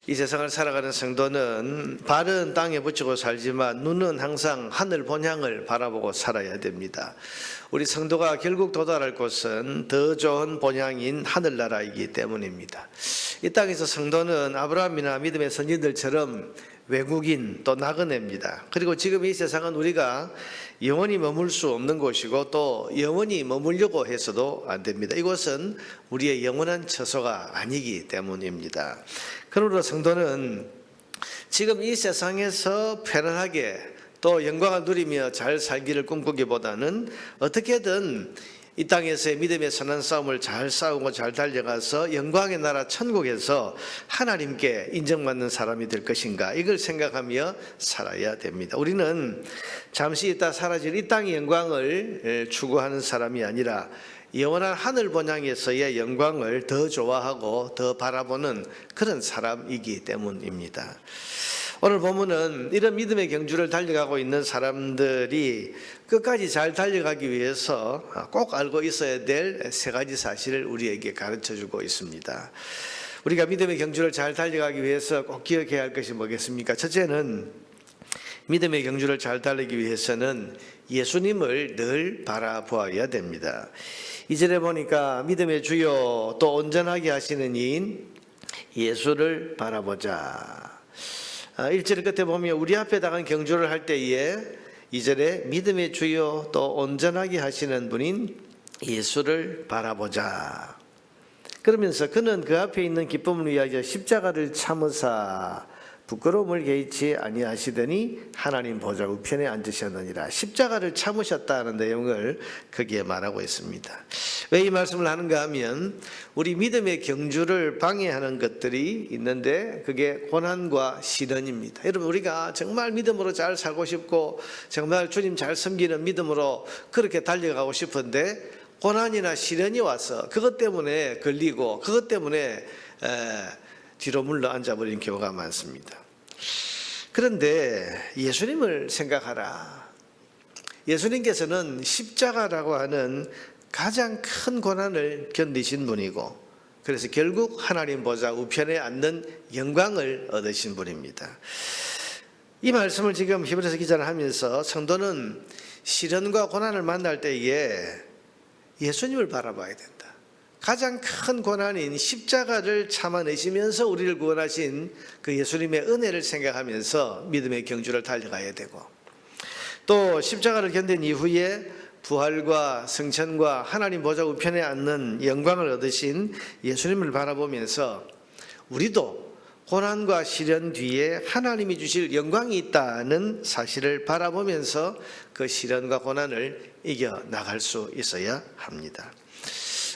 이 세상을 살아가는 성도는 발은 땅에 붙이고 살지만 눈은 항상 하늘 본향을 바라보고 살아야 됩니다. 우리 성도가 결국 도달할 곳은 더 좋은 본향인 하늘나라이기 때문입니다. 이 땅에서 성도는 아브라함이나 믿음의 선지들처럼 외국인 또 나그네입니다. 그리고 지금 이 세상은 우리가 영원히 머물 수 없는 곳이고 또 영원히 머물려고 해서도 안 됩니다. 이곳은 우리의 영원한 처소가 아니기 때문입니다. 그러므로 성도는 지금 이 세상에서 편안하게 또 영광을 누리며 잘 살기를 꿈꾸기보다는 어떻게든 이 땅에서의 믿음의 선한 싸움을 잘 싸우고 잘 달려가서 영광의 나라 천국에서 하나님께 인정받는 사람이 될 것인가, 이걸 생각하며 살아야 됩니다. 우리는 잠시 있다 사라질 이 땅의 영광을 추구하는 사람이 아니라 영원한 하늘 본향에서의 영광을 더 좋아하고 더 바라보는 그런 사람이기 때문입니다. 오늘 본문은 이런 믿음의 경주를 달려가고 있는 사람들이 끝까지 잘 달려가기 위해서 꼭 알고 있어야 될 세 가지 사실을 우리에게 가르쳐주고 있습니다. 우리가 믿음의 경주를 잘 달려가기 위해서 꼭 기억해야 할 것이 뭐겠습니까? 첫째는 믿음의 경주를 잘 달리기 위해서는 예수님을 늘 바라보아야 됩니다. 2절에 보니까 믿음의 주요 또 온전하게 하시는 이인 예수를 바라보자. 1절 끝에 보면 우리 앞에 다가간 경주를 할 때에 2절에 믿음의 주요 또 온전하게 하시는 분인 예수를 바라보자. 그러면서 그는 그 앞에 있는 기쁨을 위하여 십자가를 참으사 부끄러움을 개의치 아니하시더니 하나님 보좌 우편에 앉으셨느니라. 십자가를 참으셨다는 내용을 거기에 말하고 있습니다. 왜 이 말씀을 하는가 하면 우리 믿음의 경주를 방해하는 것들이 있는데 그게 고난과 시련입니다. 여러분, 우리가 정말 믿음으로 잘 살고 싶고 정말 주님 잘 섬기는 믿음으로 그렇게 달려가고 싶은데 고난이나 시련이 와서 그것 때문에 걸리고 그것 때문에 뒤로 물러 앉아버린 경우가 많습니다. 그런데 예수님을 생각하라. 예수님께서는 십자가라고 하는 가장 큰 고난을 견디신 분이고 그래서 결국 하나님 보좌 우편에 앉는 영광을 얻으신 분입니다. 이 말씀을 지금 히브리서 기자는 하면서 성도는 시련과 고난을 만날 때에 예수님을 바라봐야 된다. 가장 큰 고난인 십자가를 참아내시면서 우리를 구원하신 그 예수님의 은혜를 생각하면서 믿음의 경주를 달려가야 되고 또 십자가를 견딘 이후에 부활과 승천과 하나님 보좌 우편에 앉는 영광을 얻으신 예수님을 바라보면서 우리도 고난과 시련 뒤에 하나님이 주실 영광이 있다는 사실을 바라보면서 그 시련과 고난을 이겨나갈 수 있어야 합니다.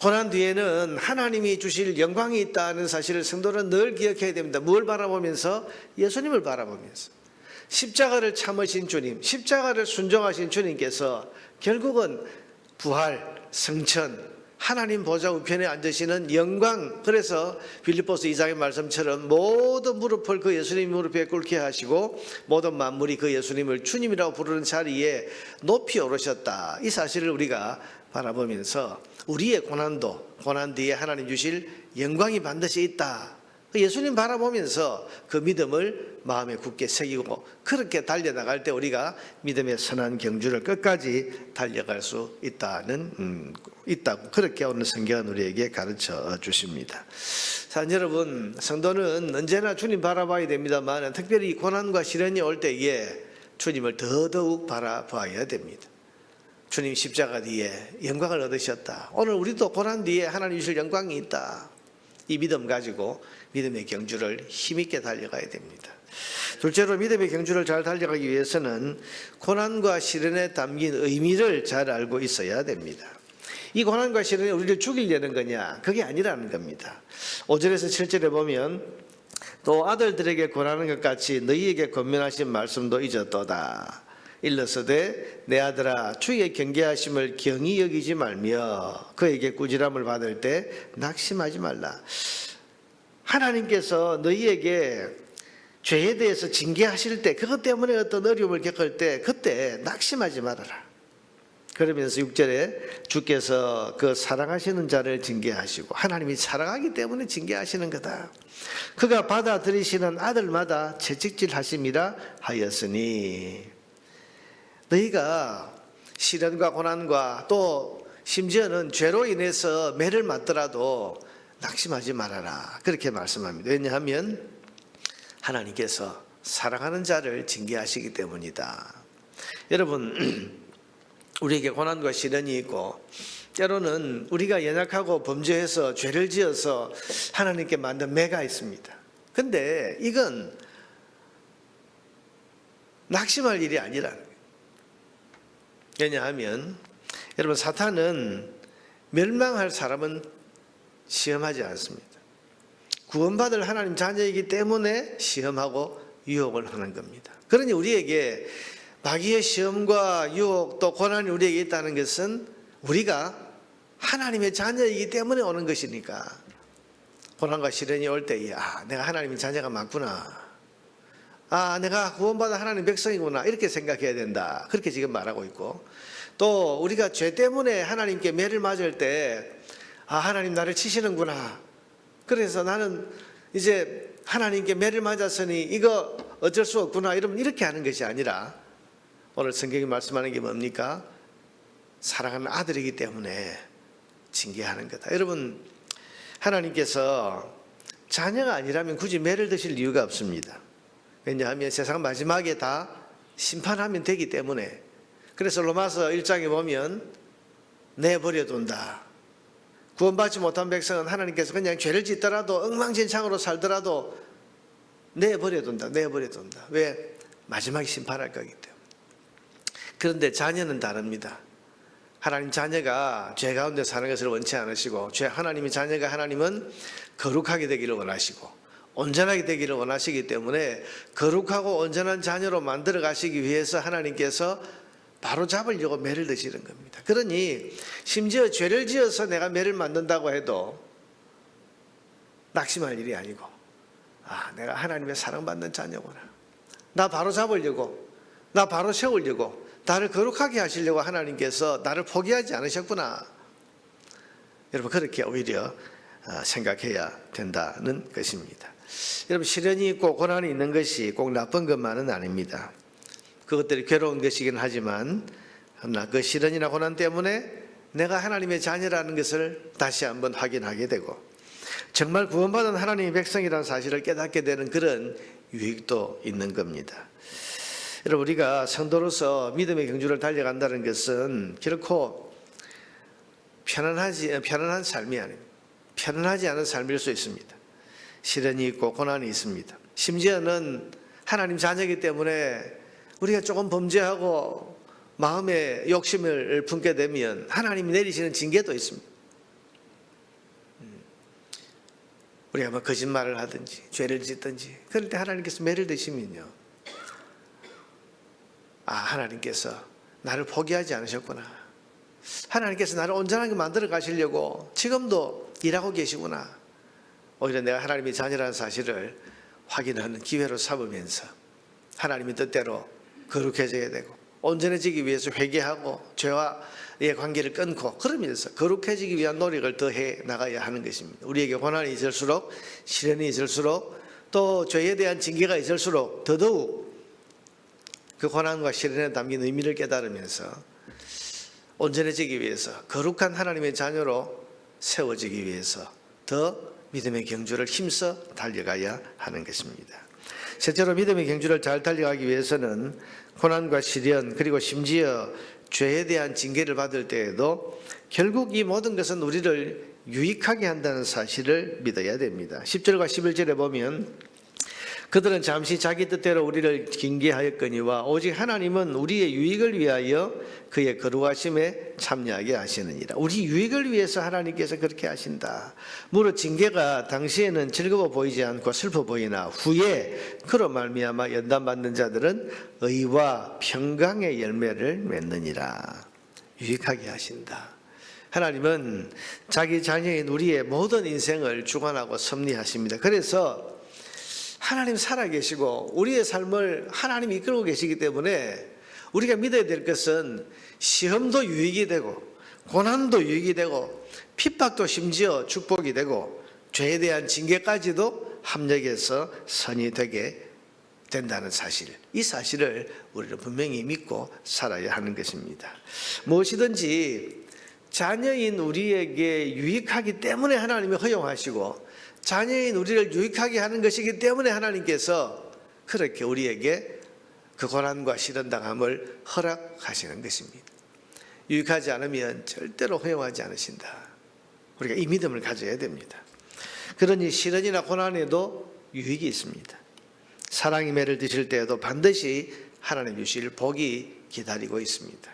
고난 뒤에는 하나님이 주실 영광이 있다는 사실을 성도는 늘 기억해야 됩니다. 뭘 바라보면서? 예수님을 바라보면서. 십자가를 참으신 주님, 십자가를 순종하신 주님께서 결국은 부활, 승천, 하나님 보좌 우편에 앉으시는 영광, 그래서 빌립보서 2장의 말씀처럼 모든 무릎을 그 예수님 무릎에 꿇게 하시고 모든 만물이 그 예수님을 주님이라고 부르는 자리에 높이 오르셨다. 이 사실을 우리가 바라보면서 우리의 고난도 고난 뒤에 하나님 주실 영광이 반드시 있다. 예수님 바라보면서 그 믿음을 마음에 굳게 새기고 그렇게 달려나갈 때 우리가 믿음의 선한 경주를 끝까지 달려갈 수 있다고 그렇게 오늘 성경은 우리에게 가르쳐 주십니다. 자, 여러분, 성도는 언제나 주님 바라봐야 됩니다만 특별히 고난과 시련이 올 때에 주님을 더더욱 바라봐야 됩니다. 주님 십자가 뒤에 영광을 얻으셨다. 오늘 우리도 고난 뒤에 하나님 주실 영광이 있다. 이 믿음 가지고 믿음의 경주를 힘있게 달려가야 됩니다. 둘째로 믿음의 경주를 잘 달려가기 위해서는 고난과 시련에 담긴 의미를 잘 알고 있어야 됩니다. 이 고난과 시련이 우리를 죽이려는 거냐? 그게 아니라는 겁니다. 5절에서 7절에 보면 또 아들들에게 권하는 것 같이 너희에게 권면하신 말씀도 잊었도다. 일러서되 내 아들아 주의 경계하심을 경히 여기지 말며 그에게 꾸지람을 받을 때 낙심하지 말라. 하나님께서 너희에게 죄에 대해서 징계하실 때 그것 때문에 어떤 어려움을 겪을 때 그때 낙심하지 말아라. 그러면서 6절에 주께서 그 사랑하시는 자를 징계하시고, 하나님이 사랑하기 때문에 징계하시는 거다. 그가 받아들이시는 아들마다 채찍질하심이라 하였으니, 너희가 시련과 고난과 또 심지어는 죄로 인해서 매를 맞더라도 낙심하지 말아라, 그렇게 말씀합니다. 왜냐하면 하나님께서 사랑하는 자를 징계하시기 때문이다. 여러분, 우리에게 고난과 시련이 있고, 때로는 우리가 연약하고 범죄해서 죄를 지어서 하나님께 만든 매가 있습니다. 근데 이건 낙심할 일이 아니라는 거예요. 왜냐하면 여러분, 사탄은 멸망할 사람은 시험하지 않습니다. 구원받을 하나님 자녀이기 때문에 시험하고 유혹을 하는 겁니다. 그러니 우리에게 마귀의 시험과 유혹 또 고난이 우리에게 있다는 것은 우리가 하나님의 자녀이기 때문에 오는 것이니까, 고난과 시련이 올 때에 내가 하나님의 자녀가 맞구나, 내가 구원받은 하나님 백성이구나, 이렇게 생각해야 된다, 그렇게 지금 말하고 있고, 또 우리가 죄 때문에 하나님께 매를 맞을 때 하나님 나를 치시는구나, 그래서 나는 이제 하나님께 매를 맞았으니 이거 어쩔 수 없구나, 이러면 이렇게 하는 것이 아니라, 오늘 성경이 말씀하는 게 뭡니까? 사랑하는 아들이기 때문에 징계하는 거다. 여러분, 하나님께서 자녀가 아니라면 굳이 매를 드실 이유가 없습니다. 왜냐하면 세상 마지막에 다 심판하면 되기 때문에. 그래서 로마서 1장에 보면 내버려둔다. 구원받지 못한 백성은 하나님께서 그냥 죄를 짓더라도 엉망진창으로 살더라도 내버려둔다. 왜? 마지막에 심판할 거기 때문에. 그런데 자녀는 다릅니다. 하나님 자녀가 죄 가운데 사는 것을 원치 않으시고, 하나님의 자녀가 하나님은 거룩하게 되기를 원하시고 온전하게 되기를 원하시기 때문에 거룩하고 온전한 자녀로 만들어 가시기 위해서 하나님께서 바로 잡으려고 매를 드시는 겁니다. 그러니 심지어 죄를 지어서 내가 매를 맞는다고 해도 낙심할 일이 아니고, 내가 하나님의 사랑받는 자녀구나, 나 바로 잡으려고, 나 바로 세우려고, 나를 거룩하게 하시려고 하나님께서 나를 포기하지 않으셨구나, 여러분, 그렇게 오히려 생각해야 된다는 것입니다. 여러분, 시련이 있고 고난이 있는 것이 꼭 나쁜 것만은 아닙니다. 그것들이 괴로운 것이긴 하지만, 그러나 그 시련이나 고난 때문에 내가 하나님의 자녀라는 것을 다시 한번 확인하게 되고, 정말 구원받은 하나님의 백성이라는 사실을 깨닫게 되는 그런 유익도 있는 겁니다. 여러분, 우리가 성도로서 믿음의 경주를 달려간다는 것은 결코 편안한 삶이 아닙니다. 편안하지 않은 삶일 수 있습니다. 시련이 있고 고난이 있습니다. 심지어는 하나님 자녀이기 때문에 우리가 조금 범죄하고 마음에 욕심을 품게 되면 하나님이 내리시는 징계도 있습니다. 우리가 뭐 거짓말을 하든지 죄를 짓든지 그럴 때 하나님께서 매를 드시면요, 하나님께서 나를 포기하지 않으셨구나, 하나님께서 나를 온전하게 만들어 가시려고 지금도 일하고 계시구나, 오히려 내가 하나님의 자녀라는 사실을 확인하는 기회로 삼으면서 하나님의 뜻대로 거룩해져야 되고, 온전해지기 위해서 회개하고 죄와의 관계를 끊고, 그러면서 거룩해지기 위한 노력을 더 해 나가야 하는 것입니다. 우리에게 고난이 있을수록, 시련이 있을수록, 또 죄에 대한 징계가 있을수록 더더욱 그 고난과 시련에 담긴 의미를 깨달으면서 온전해지기 위해서, 거룩한 하나님의 자녀로 세워지기 위해서 더 믿음의 경주를 힘써 달려가야 하는 것입니다. 셋째로, 믿음의 경주를 잘 달려가기 위해서는 고난과 시련, 그리고 심지어 죄에 대한 징계를 받을 때에도 결국 이 모든 것은 우리를 유익하게 한다는 사실을 믿어야 됩니다. 10절과 11절에 보면, 그들은 잠시 자기 뜻대로 우리를 징계하였거니와 오직 하나님은 우리의 유익을 위하여 그의 거룩하심에 참여하게 하시느니라. 우리 유익을 위해서 하나님께서 그렇게 하신다. 무릇 징계가 당시에는 즐거워 보이지 않고 슬퍼 보이나 후에 그로 말미암아 연단받는 자들은 의와 평강의 열매를 맺느니라. 유익하게 하신다. 하나님은 자기 자녀인 우리의 모든 인생을 주관하고 섭리하십니다. 그래서 하나님 살아계시고 우리의 삶을 하나님이 이끌고 계시기 때문에 우리가 믿어야 될 것은 시험도 유익이 되고 고난도 유익이 되고 핍박도 심지어 축복이 되고 죄에 대한 징계까지도 합력해서 선이 되게 된다는 사실, 이 사실을 우리는 분명히 믿고 살아야 하는 것입니다. 무엇이든지 자녀인 우리에게 유익하기 때문에 하나님이 허용하시고 자녀인 우리를 유익하게 하는 것이기 때문에 하나님께서 그렇게 우리에게 그 고난과 시련당함을 허락하시는 것입니다. 유익하지 않으면 절대로 허용하지 않으신다. 우리가 이 믿음을 가져야 됩니다. 그러니 시련이나 고난에도 유익이 있습니다. 사랑의 매를 드실 때에도 반드시 하나님 주실 복이 기다리고 있습니다.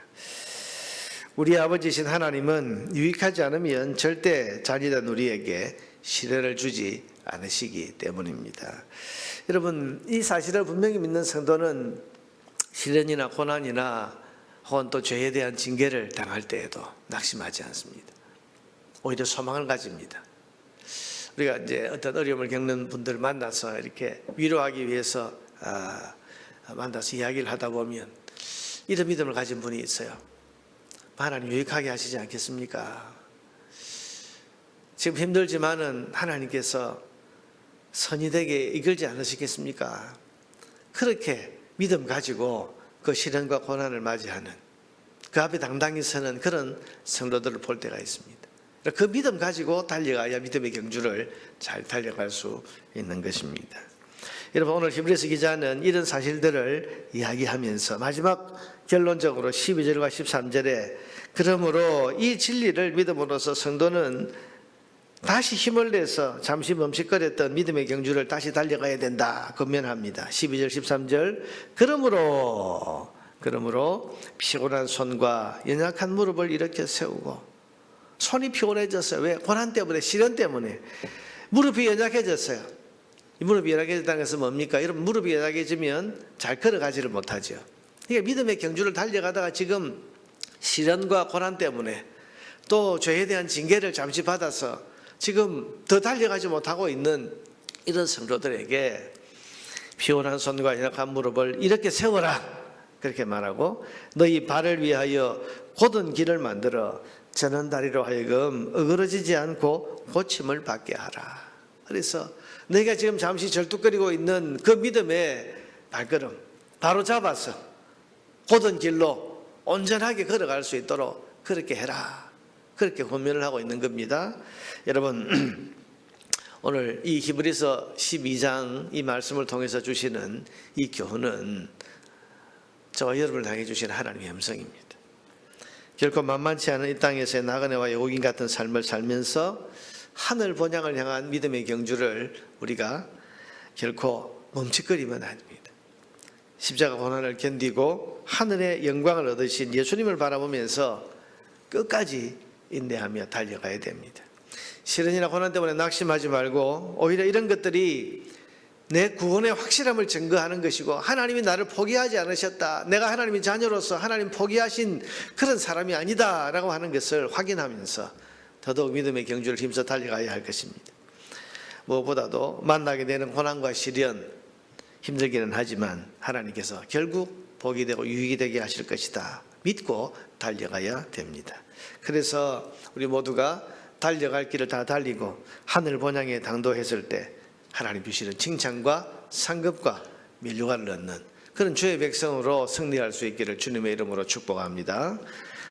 우리 아버지신 하나님은 유익하지 않으면 절대 자녀된 우리에게 시련을 주지 않으시기 때문입니다. 여러분, 이 사실을 분명히 믿는 성도는 시련이나 고난이나 혹은 또 죄에 대한 징계를 당할 때에도 낙심하지 않습니다. 오히려 소망을 가집니다. 우리가 이제 어떤 어려움을 겪는 분들을 만나서 이렇게 위로하기 위해서 만나서 이야기를 하다 보면 이런 믿음을 가진 분이 있어요. 하나님 유익하게 하시지 않겠습니까? 지금 힘들지만은 하나님께서 선이 되게 이끌지 않으시겠습니까? 그렇게 믿음 가지고 그 시련과 고난을 맞이하는, 그 앞에 당당히 서는 그런 성도들을 볼 때가 있습니다. 그 믿음 가지고 달려가야 믿음의 경주를 잘 달려갈 수 있는 것입니다. 여러분, 오늘 히브리서 기자는 이런 사실들을 이야기하면서 마지막 결론적으로 12절과 13절에 그러므로 이 진리를 믿음으로써 성도는 다시 힘을 내서 잠시 멈칫거렸던 믿음의 경주를 다시 달려가야 된다 권면합니다. 12절 13절 그러므로 피곤한 손과 연약한 무릎을 일으켜 세우고, 손이 피곤해졌어요. 왜? 고난 때문에, 시련 때문에 무릎이 연약해졌어요. 이 무릎이 연약해졌다는 것은 뭡니까? 여러분, 무릎이 연약해지면 잘 걸어가지를 못하죠. 그러니까 믿음의 경주를 달려가다가 지금 시련과 고난 때문에 또 죄에 대한 징계를 잠시 받아서 지금 더 달려가지 못하고 있는 이런 성도들에게 피곤한 손과 연약한 무릎을 이렇게 세워라, 그렇게 말하고, 너희 발을 위하여 곧은 길을 만들어 저는 다리로 하여금 어그러지지 않고 고침을 받게 하라. 그래서 너희가 지금 잠시 절뚝거리고 있는 그 믿음의 발걸음 바로 잡아서 곧은 길로 온전하게 걸어갈 수 있도록 그렇게 해라, 그렇게 권면을 하고 있는 겁니다. 여러분, 오늘 이 히브리서 12장 이 말씀을 통해서 주시는 이 교훈은 저와 여러분을 향해 주시는 하나님의 음성입니다. 결코 만만치 않은 이 땅에서의 나그네와 외국인 같은 삶을 살면서 하늘 본향을 향한 믿음의 경주를 우리가 결코 멈칫거리면 아닙니다. 십자가 고난을 견디고 하늘의 영광을 얻으신 예수님을 바라보면서 끝까지 인내하며 달려가야 됩니다. 시련이나 고난 때문에 낙심하지 말고 오히려 이런 것들이 내 구원의 확실함을 증거하는 것이고, 하나님이 나를 포기하지 않으셨다, 내가 하나님의 자녀로서 하나님 포기하신 그런 사람이 아니다 라고 하는 것을 확인하면서 더더욱 믿음의 경주를 힘써 달려가야 할 것입니다. 무엇보다도 만나게 되는 고난과 시련 힘들기는 하지만 하나님께서 결국 복이 되고 유익이 되게 하실 것이다 믿고 달려가야 됩니다. 그래서 우리 모두가 달려갈 길을 다 달리고 하늘 본향에 당도했을 때 하나님 주시는 칭찬과 상급과 면류관을 얻는 그런 주의 백성으로 승리할 수 있기를 주님의 이름으로 축복합니다.